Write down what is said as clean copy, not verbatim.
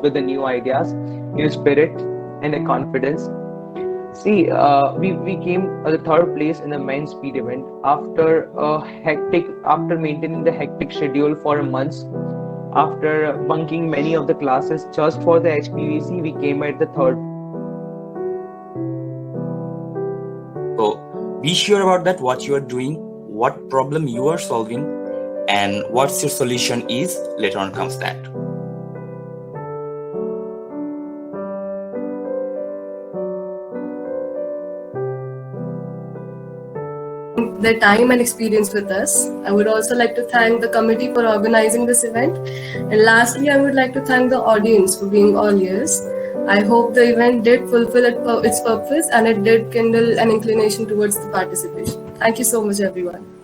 with the new ideas, new spirit, and a confidence. See, we came the third place in the men's speed event after maintaining the hectic schedule for months. After bunking many of the classes just for the HPVC, we came at the third. So be sure about that, what you are doing, what problem you are solving, and what's your solution is. Later on comes that. Their time and experience with us. I would also like to thank the committee for organizing this event. And lastly, I would like to thank the audience for being all ears. I hope the event did fulfill its purpose and it did kindle an inclination towards the participation. Thank you so much, everyone.